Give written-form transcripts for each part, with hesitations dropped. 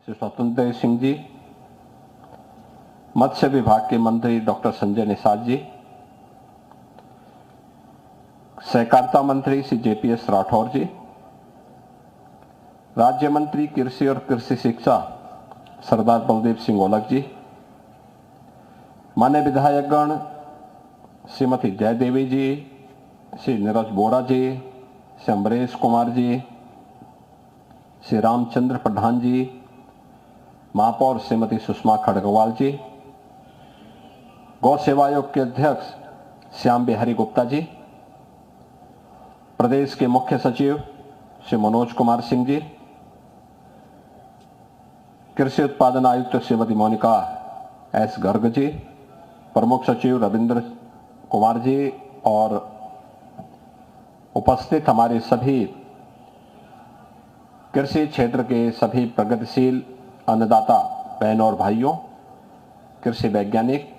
श्री स्वतंत्र देव सिंह जी, मत्स्य विभाग के मंत्री डॉक्टर संजय निषाद जी, सहकारिता मंत्री श्री जेपीएस राठौर जी, राज्य मंत्री कृषि और कृषि शिक्षा सरदार बलदेव सिंह ओलख जी, मान्य विधायकगण श्रीमती जयदेवी जी, श्री नीरज बोरा जी, श्री अमरेश कुमार जी, श्री रामचंद्र प्रधान जी, महापौर श्रीमती सुषमा खड़गवाल जी, गौ सेवा आयोग के अध्यक्ष श्याम बिहारी गुप्ता जी, प्रदेश के मुख्य सचिव श्री मनोज कुमार सिंह जी, कृषि उत्पादन आयुक्त श्रीमती मोनिका एस गर्ग जी, प्रमुख सचिव रविंद्र कुमार जी और उपस्थित हमारे सभी कृषि क्षेत्र के सभी प्रगतिशील अन्नदाता बहनों और भाइयों, कृषि वैज्ञानिक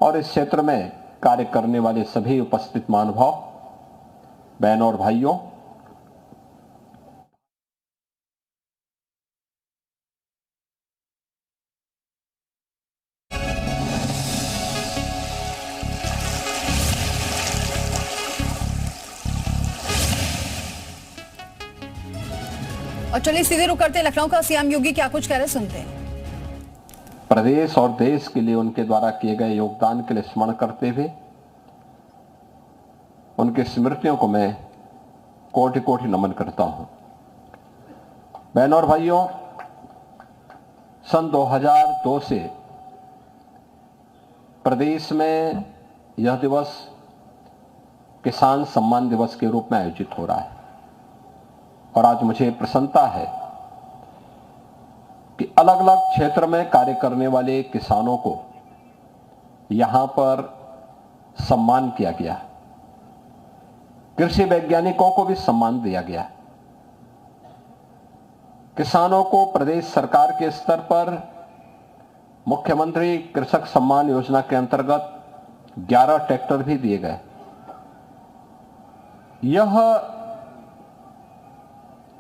और इस क्षेत्र में कार्य करने वाले सभी उपस्थित महानुभाव बहनों और भाइयों, और चलिए सीधे रुक करते हैं लखनऊ का। सीएम योगी क्या कुछ कह रहे, सुनते हैं। प्रदेश और देश के लिए उनके द्वारा किए गए योगदान के लिए स्मरण करते हुए उनकी स्मृतियों को मैं कोटि कोटि नमन करता हूं। बहनों और भाइयों, सन 2002 से प्रदेश में यह दिवस किसान सम्मान दिवस के रूप में आयोजित हो रहा है और आज मुझे प्रसन्नता है कि अलग अलग क्षेत्र में कार्य करने वाले किसानों को यहां पर सम्मान किया गया। कृषि वैज्ञानिकों को भी सम्मान दिया गया। किसानों को प्रदेश सरकार के स्तर पर मुख्यमंत्री कृषक सम्मान योजना के अंतर्गत 11 ट्रैक्टर भी दिए गए। यह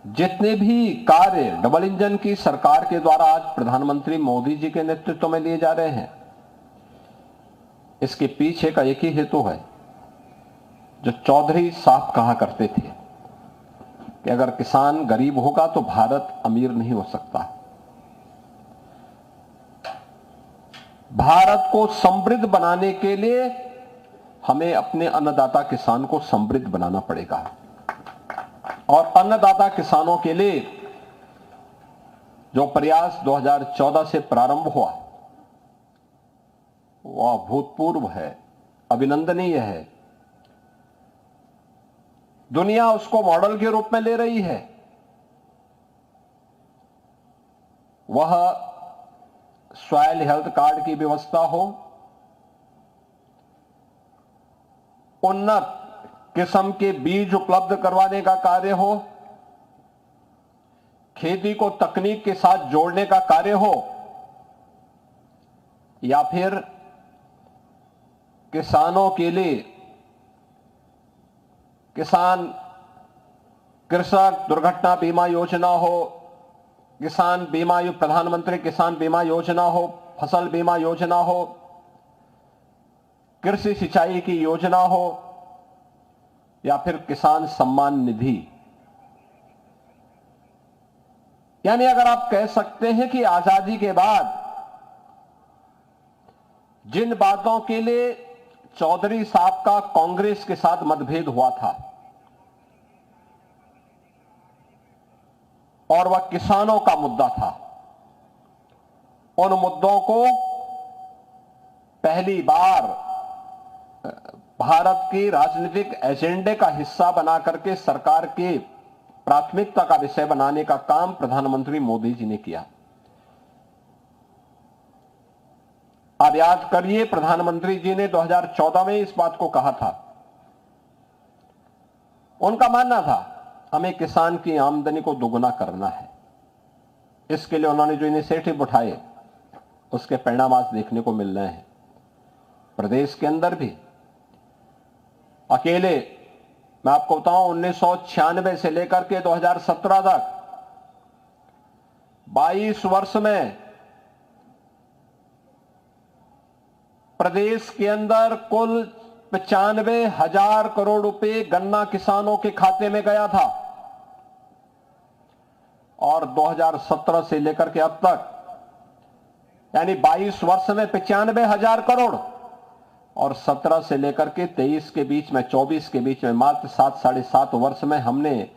जितने भी कार्य डबल इंजन की सरकार के द्वारा आज प्रधानमंत्री मोदी जी के नेतृत्व में लिए जा रहे हैं, इसके पीछे का एक ही हेतु है जो चौधरी साहब कहा करते थे कि अगर किसान गरीब होगा तो भारत अमीर नहीं हो सकता। भारत को समृद्ध बनाने के लिए हमें अपने अन्नदाता किसान को समृद्ध बनाना पड़ेगा और अन्नदाता किसानों के लिए जो प्रयास 2014 से प्रारंभ हुआ वह अभूतपूर्व है, अभिनंदनीय है। दुनिया उसको मॉडल के रूप में ले रही है। वह सॉइल हेल्थ कार्ड की व्यवस्था हो, उन्नत किस्म के बीज उपलब्ध करवाने का कार्य हो, खेती को तकनीक के साथ जोड़ने का कार्य हो, या फिर किसानों के लिए किसान कृषक दुर्घटना बीमा योजना हो, किसान बीमा प्रधानमंत्री किसान बीमा योजना हो, फसल बीमा योजना हो, कृषि सिंचाई की योजना हो, या फिर किसान सम्मान निधि। यानी अगर आप कह सकते हैं कि आजादी के बाद जिन बातों के लिए चौधरी साहब का कांग्रेस के साथ मतभेद हुआ था और वह किसानों का मुद्दा था, उन मुद्दों को पहली बार भारत की राजनीतिक एजेंडे का हिस्सा बना करके सरकार के प्राथमिकता का विषय बनाने का काम प्रधानमंत्री मोदी जी ने किया। आप याद करिए, प्रधानमंत्री जी ने 2014 में इस बात को कहा था। उनका मानना था हमें किसान की आमदनी को दोगुना करना है। इसके लिए उन्होंने जो इनिशिएटिव उठाए उसके परिणाम आज देखने को मिल रहे हैं। प्रदेश के अंदर भी अकेले मैं आपको बताऊं 1996 से लेकर के 2017 तक 22 वर्ष में प्रदेश के अंदर कुल 95,000 करोड़ रुपए गन्ना किसानों के खाते में गया था और 2017 से लेकर के अब तक यानी 22 वर्ष में 95,000 करोड़ और 17 से लेकर के 23 के बीच में 24 के बीच में मात्र 7-7.5 वर्ष में हमने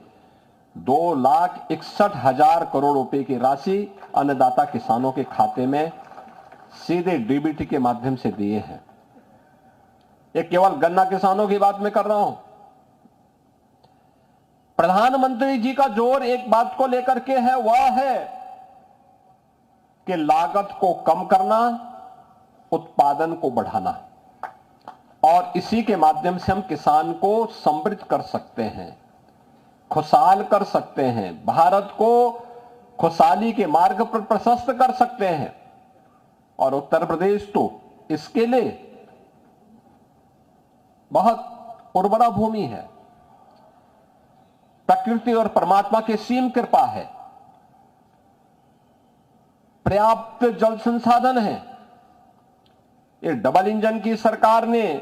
2,61,000 करोड़ रुपए की राशि अन्नदाता किसानों के खाते में सीधे डीबीटी के माध्यम से दिए हैं। ये केवल गन्ना किसानों की बात में कर रहा हूं। प्रधानमंत्री जी का जोर एक बात को लेकर के है, वह है कि लागत को कम करना, उत्पादन को बढ़ाना और इसी के माध्यम से हम किसान को समृद्ध कर सकते हैं, खुशहाल कर सकते हैं, भारत को खुशहाली के मार्ग पर प्रशस्त कर सकते हैं। और उत्तर प्रदेश तो इसके लिए बहुत उर्वरा भूमि है, प्रकृति और परमात्मा की सीम कृपा है, पर्याप्त जल संसाधन है। ये डबल इंजन की सरकार ने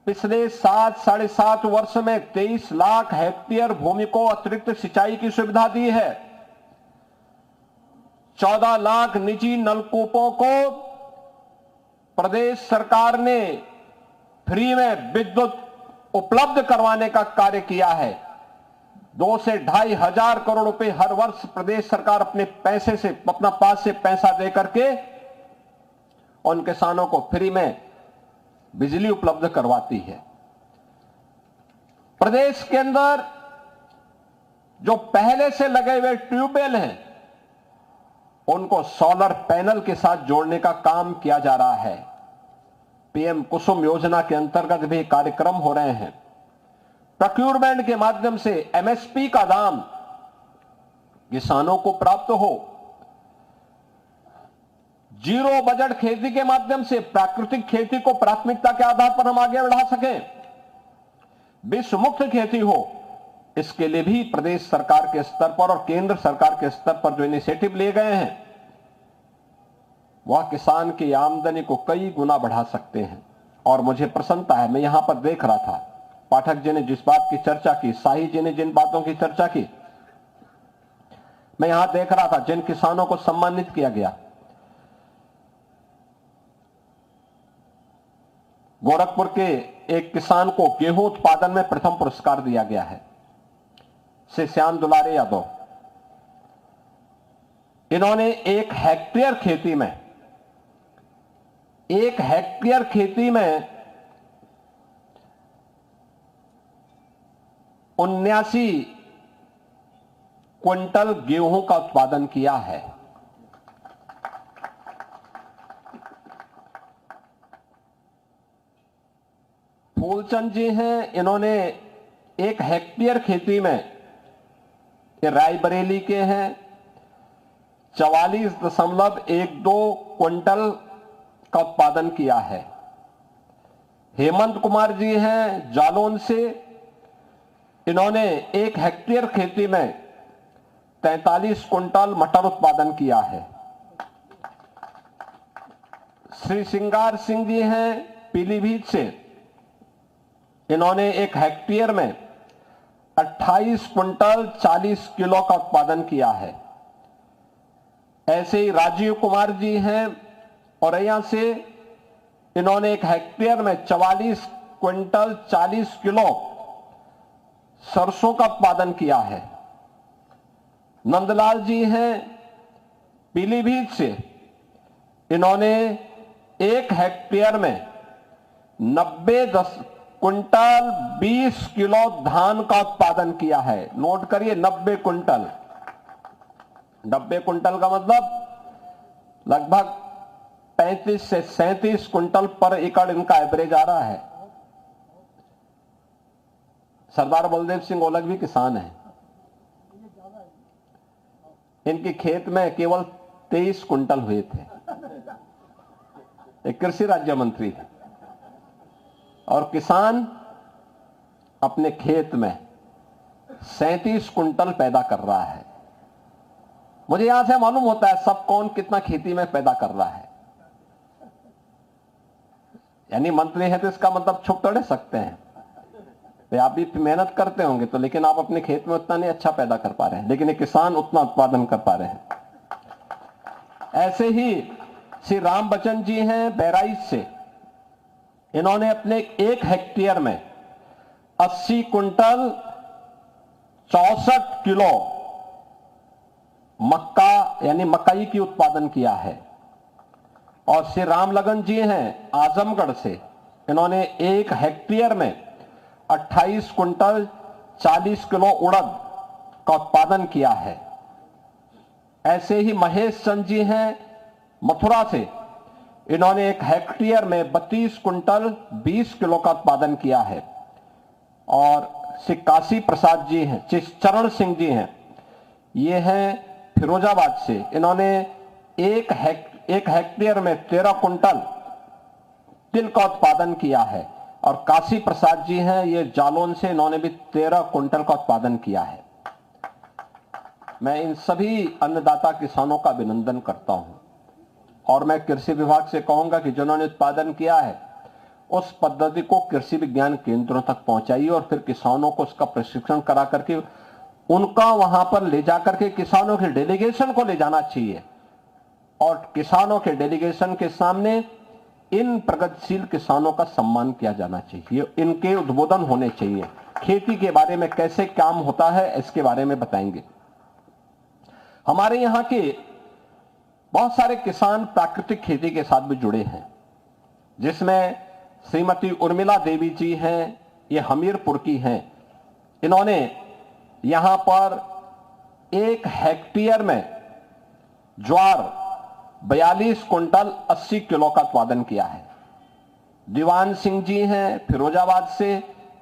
पिछले 7-7.5 वर्ष में 23 लाख हेक्टेयर भूमि को अतिरिक्त सिंचाई की सुविधा दी है। 14 लाख निजी नलकूपों को प्रदेश सरकार ने फ्री में विद्युत उपलब्ध करवाने का कार्य किया है। 2 से 2,500 करोड़ रुपए हर वर्ष प्रदेश सरकार अपने पैसे से, अपना पास से पैसा दे करके उन किसानों को फ्री में बिजली उपलब्ध करवाती है। प्रदेश के अंदर जो पहले से लगे हुए ट्यूबवेल हैं उनको सोलर पैनल के साथ जोड़ने का काम किया जा रहा है। पीएम कुसुम योजना के अंतर्गत भी कार्यक्रम हो रहे हैं। प्रोक्योरमेंट के माध्यम से एमएसपी का दाम किसानों को प्राप्त हो। जीरो बजट खेती के माध्यम से प्राकृतिक खेती को प्राथमिकता के आधार पर हम आगे बढ़ा सकें, विश्व मुक्त खेती हो। इसके लिए भी प्रदेश सरकार के स्तर पर और केंद्र सरकार के स्तर पर जो इनिशिएटिव लिए गए हैं वह किसान की आमदनी को कई गुना बढ़ा सकते हैं। और मुझे प्रसन्नता है, मैं यहां पर देख रहा था पाठक जी ने जिस बात की चर्चा की, शाही जी ने जिन बातों की चर्चा की, मैं यहां देख रहा था जिन किसानों को सम्मानित किया गया। गोरखपुर के एक किसान को गेहूं उत्पादन में प्रथम पुरस्कार दिया गया है, श्री श्याम दुलारे यादव। इन्होंने 1 हेक्टेयर खेती में 79 क्विंटल गेहूं का उत्पादन किया है। फूलचंद जी हैं, इन्होंने 1 हेक्टेयर खेती में, ये रायबरेली के हैं, 44.12 क्विंटल का उत्पादन किया है। हेमंत कुमार जी हैं जालौन से, इन्होंने 1 हेक्टेयर खेती में 43 क्विंटल मटर उत्पादन किया है। श्री सिंगार सिंह जी हैं पीलीभीत से, इन्होंने 1 हेक्टेयर में 28 क्विंटल 40 किलो का उत्पादन किया है। ऐसे ही राजीव कुमार जी हैं औरैया से, इन्होंने 1 हेक्टेयर में 44 क्विंटल 40 किलो सरसों का उत्पादन किया है। नंदलाल जी हैं पीलीभीत से, इन्होंने 1 हेक्टेयर में 90 क्विंटल 20 किलो धान का उत्पादन किया है। नोट करिए, 90 क्विंटल। 90 क्विंटल का मतलब लगभग 35 से 37 क्विंटल पर एकड़ इनका एवरेज आ रहा है। सरदार बलदेव सिंह ओलख भी किसान हैं, इनके खेत में केवल 23 क्विंटल हुए थे। एक कृषि राज्य मंत्री है और किसान अपने खेत में 37 क्विंटल पैदा कर रहा है। मुझे यहां से मालूम होता है सब कौन कितना खेती में पैदा कर रहा है। यानी मंत्री है तो इसका मतलब छुप तोड़ सकते हैं, तो आप भी मेहनत करते होंगे तो, लेकिन आप अपने खेत में उतना नहीं अच्छा पैदा कर पा रहे हैं, लेकिन एक किसान उतना उत्पादन कर पा रहे हैं। ऐसे ही श्री राम बच्चन जी हैं बहराइच से, इन्होंने अपने 1 हेक्टेयर में 80 कुंटल 64 किलो मक्का यानी मकई की उत्पादन किया है। और श्री राम लगन जी हैं आजमगढ़ से, इन्होंने 1 हेक्टेयर में 28 कुंटल 40 किलो उड़द का उत्पादन किया है। ऐसे ही महेश चंद जी हैं मथुरा से, इन्होंने 1 हेक्टेयर में 32 कुंटल 20 किलो का उत्पादन किया है। और श्री काशी प्रसाद जी हैं, चरण सिंह जी हैं, ये हैं फिरोजाबाद से, इन्होंने 1 हेक्टेयर में 13 कुंटल तिल का उत्पादन किया है। और काशी प्रसाद जी हैं, ये जालौन से, इन्होंने भी 13 कुंटल का उत्पादन किया है। मैं इन सभी अन्नदाता किसानों का अभिनंदन करता हूं और मैं कृषि विभाग से कहूंगा कि जिन्होंने उत्पादन किया है उस पद्धति को कृषि विज्ञान केंद्रों तक पहुंचाइए और फिर किसानों को उसका प्रशिक्षण करा करके उनका वहां पर ले जाकर के किसानों के डेलीगेशन को ले जाना चाहिए और किसानों के डेलीगेशन के सामने इन प्रगतिशील किसानों का सम्मान किया जाना चाहिए, इनके उद्बोधन होने चाहिए। खेती के बारे में कैसे काम होता है इसके बारे में बताएंगे। हमारे यहाँ के बहुत सारे किसान प्राकृतिक खेती के साथ भी जुड़े हैं, जिसमें श्रीमती उर्मिला देवी जी हैं, ये हमीरपुर की हैं। इन्होंने यहां पर 1 हेक्टेयर में ज्वार 42 कुंटल 80 किलो का उत्पादन किया है। दीवान सिंह जी हैं फिरोजाबाद से,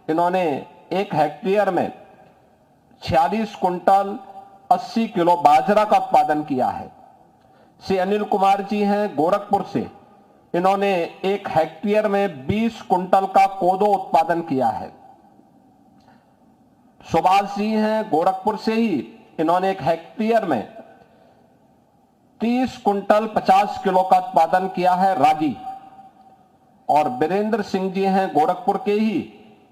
इन्होंने 1 हेक्टेयर में 46 कुंटल 80 किलो बाजरा का उत्पादन किया है। श्री अनिल कुमार जी हैं गोरखपुर से, इन्होंने 1 हेक्टेयर में 20 कुंटल का कोदो उत्पादन किया है। सुभाष जी हैं गोरखपुर से ही, इन्होंने 1 हेक्टेयर में 30 कुंटल 50 किलो का उत्पादन किया है रागी। और वीरेंद्र सिंह जी हैं गोरखपुर के ही,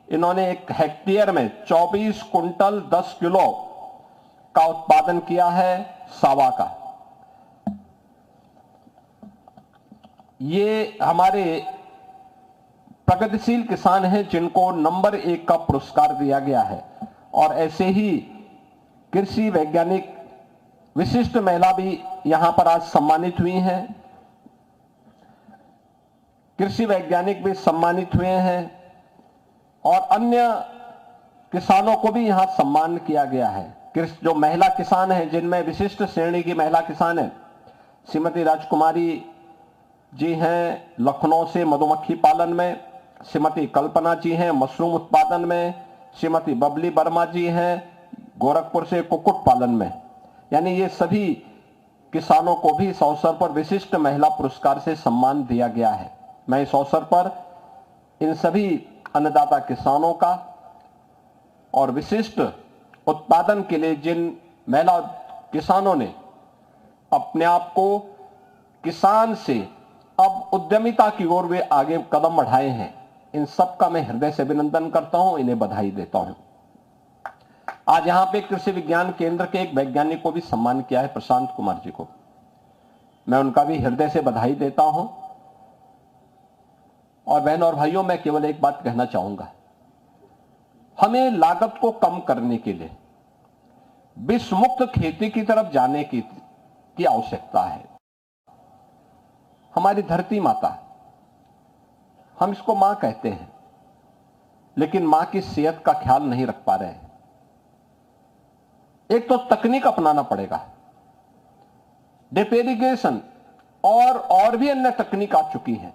इन्होंने 1 हेक्टेयर में 24 कुंटल 10 किलो का उत्पादन किया है सावा का। ये हमारे प्रगतिशील किसान हैं जिनको नंबर 1 का पुरस्कार दिया गया है। और ऐसे ही कृषि वैज्ञानिक विशिष्ट महिला भी यहां पर आज सम्मानित हुई हैं, कृषि वैज्ञानिक भी सम्मानित हुए हैं और अन्य किसानों को भी यहां सम्मान किया गया है। जो महिला किसान हैं जिनमें विशिष्ट श्रेणी की महिला किसान है, श्रीमती राजकुमारी जी हैं लखनऊ से मधुमक्खी पालन में, श्रीमती कल्पना जी हैं मशरूम उत्पादन में, श्रीमती बबली वर्मा जी हैं गोरखपुर से कुक्कुट पालन में। यानी ये सभी किसानों को भी इस अवसर पर विशिष्ट महिला पुरस्कार से सम्मान दिया गया है। मैं इस अवसर पर इन सभी अन्नदाता किसानों का और विशिष्ट उत्पादन के लिए जिन महिला किसानों ने अपने आप को किसान से अब उद्यमिता की ओर वे आगे कदम बढ़ाए हैं, इन सब का मैं हृदय से अभिनंदन करता हूं, इन्हें बधाई देता हूं। आज यहां पे कृषि विज्ञान केंद्र के एक वैज्ञानिक को भी सम्मान किया है, प्रशांत कुमार जी को, मैं उनका भी हृदय से बधाई देता हूं। और बहनों और भाइयों, मैं केवल एक बात कहना चाहूंगा, हमें लागत को कम करने के लिए विष मुक्त खेती की तरफ जाने की आवश्यकता है। हमारी धरती माता, हम इसको मां कहते हैं, लेकिन मां की सेहत का ख्याल नहीं रख पा रहे हैं। एक तो तकनीक अपनाना पड़ेगा, ड्रिप इरिगेशन और भी अन्य तकनीक आ चुकी है,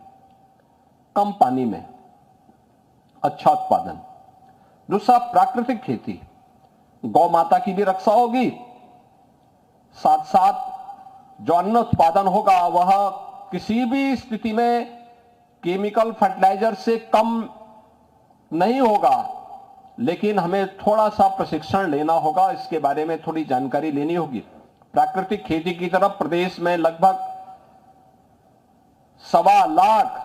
कम पानी में अच्छा उत्पादन। दूसरा प्राकृतिक खेती, गौ माता की भी रक्षा होगी, साथ साथ जो अन्न उत्पादन होगा वह किसी भी स्थिति में केमिकल फर्टिलाइजर से कम नहीं होगा। लेकिन हमें थोड़ा सा प्रशिक्षण लेना होगा, इसके बारे में थोड़ी जानकारी लेनी होगी, प्राकृतिक खेती की तरफ प्रदेश में लगभग 1.25 लाख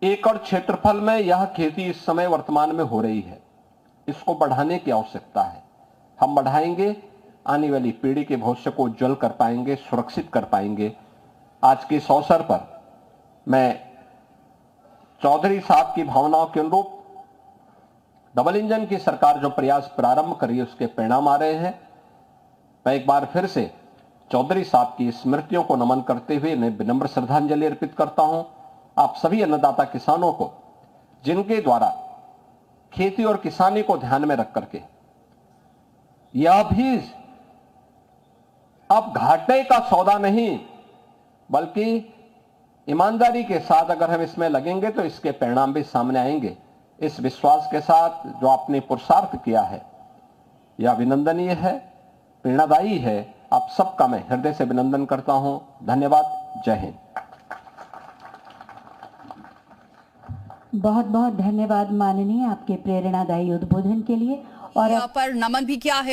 एकड़ क्षेत्रफल में यह खेती इस समय वर्तमान में हो रही है। इसको बढ़ाने की आवश्यकता है। हम बढ़ाएंगे, आने वाली पीढ़ी के भविष्य को उज्जवल कर पाएंगे, सुरक्षित कर पाएंगे। आज के इस अवसर पर मैं चौधरी साहब की भावनाओं के अनुरूप डबल इंजन की सरकार जो प्रयास प्रारंभ करी है उसके परिणाम आ रहे हैं। मैं एक बार फिर से चौधरी साहब की स्मृतियों को नमन करते हुए इन्हें विनम्र श्रद्धांजलि अर्पित करता हूं। आप सभी अन्नदाता किसानों को, जिनके द्वारा खेती और किसानी को ध्यान में रख करके यह भी अब घाटे का सौदा नहीं बल्कि ईमानदारी के साथ अगर हम इसमें लगेंगे तो इसके परिणाम भी सामने आएंगे। इस विश्वास के साथ जो आपने पुरुषार्थ किया है यह अभिनंदनीय है, प्रेरणादायी है। आप सबका मैं हृदय से अभिनंदन करता हूं। धन्यवाद। जय हिंद। बहुत बहुत धन्यवाद माननीय, आपके प्रेरणादायी उद्बोधन के लिए। और यहाँ पर नमन भी किया है।